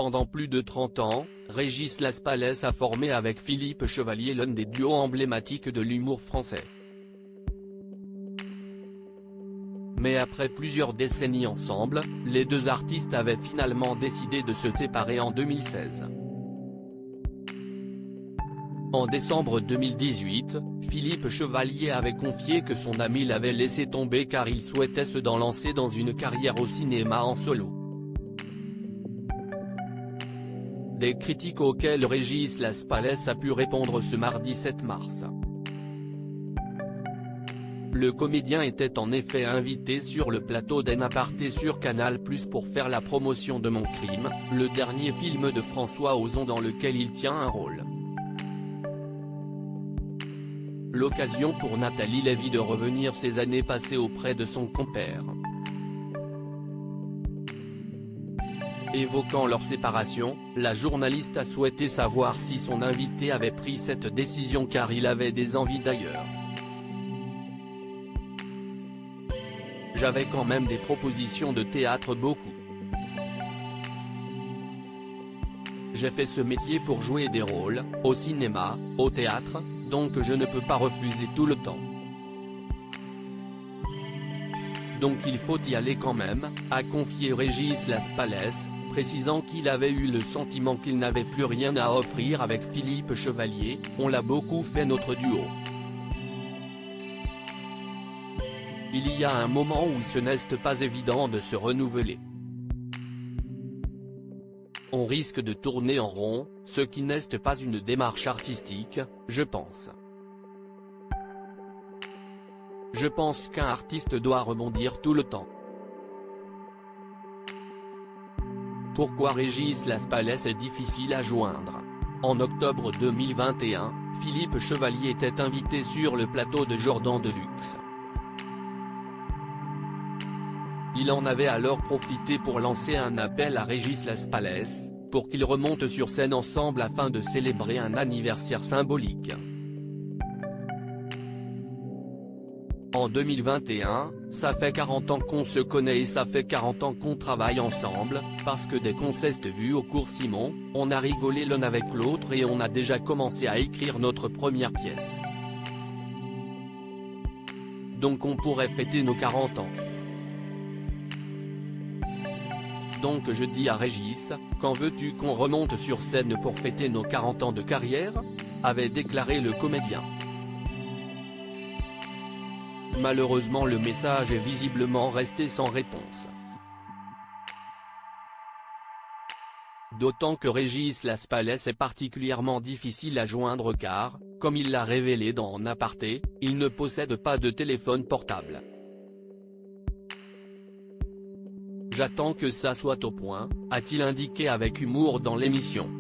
Pendant plus de 30 ans, Régis Laspalès a formé avec Philippe Chevalier l'un des duos emblématiques de l'humour français. Mais après plusieurs décennies ensemble, les deux artistes avaient finalement décidé de se séparer en 2016. En décembre 2018, Philippe Chevalier avait confié que son ami l'avait laissé tomber car il souhaitait se lancer dans une carrière au cinéma en solo. Des critiques auxquelles Régis Laspalès a pu répondre ce mardi 7 mars. Le comédien était en effet invité sur le plateau d'En Aparté sur Canal+ pour faire la promotion de Mon Crime, le dernier film de François Ozon dans lequel il tient un rôle. L'occasion pour Nathalie Lévy de revenir ses années passées auprès de son compère. Évoquant leur séparation, la journaliste a souhaité savoir si son invité avait pris cette décision car il avait des envies d'ailleurs. J'avais quand même des propositions de théâtre beaucoup. J'ai fait ce métier pour jouer des rôles, au cinéma, au théâtre, donc je ne peux pas refuser tout le temps. Donc il faut y aller quand même, a confié Régis Laspalès, précisant qu'il avait eu le sentiment qu'il n'avait plus rien à offrir avec Philippe Chevalier, on l'a beaucoup fait notre duo. Il y a un moment où ce n'est pas évident de se renouveler. On risque de tourner en rond, ce qui n'est pas une démarche artistique, je pense. Je pense qu'un artiste doit rebondir tout le temps. Pourquoi Régis Laspalès est difficile à joindre? En octobre 2021, Philippe Chevalier était invité sur le plateau de Jordan Deluxe. Il en avait alors profité pour lancer un appel à Régis Laspalès, pour qu'ils remontent sur scène ensemble afin de célébrer un anniversaire symbolique. En 2021, ça fait 40 ans qu'on se connaît et ça fait 40 ans qu'on travaille ensemble, parce que dès qu'on s'est vu au cours Simon, on a rigolé l'un avec l'autre et on a déjà commencé à écrire notre première pièce. Donc on pourrait fêter nos 40 ans. Donc je dis à Régis, quand veux-tu qu'on remonte sur scène pour fêter nos 40 ans de carrière? Avait déclaré le comédien. Malheureusement le message est visiblement resté sans réponse. D'autant que Régis Laspalès est particulièrement difficile à joindre car, comme il l'a révélé dans En Aparté, il ne possède pas de téléphone portable. J'attends que ça soit au point, a-t-il indiqué avec humour dans l'émission.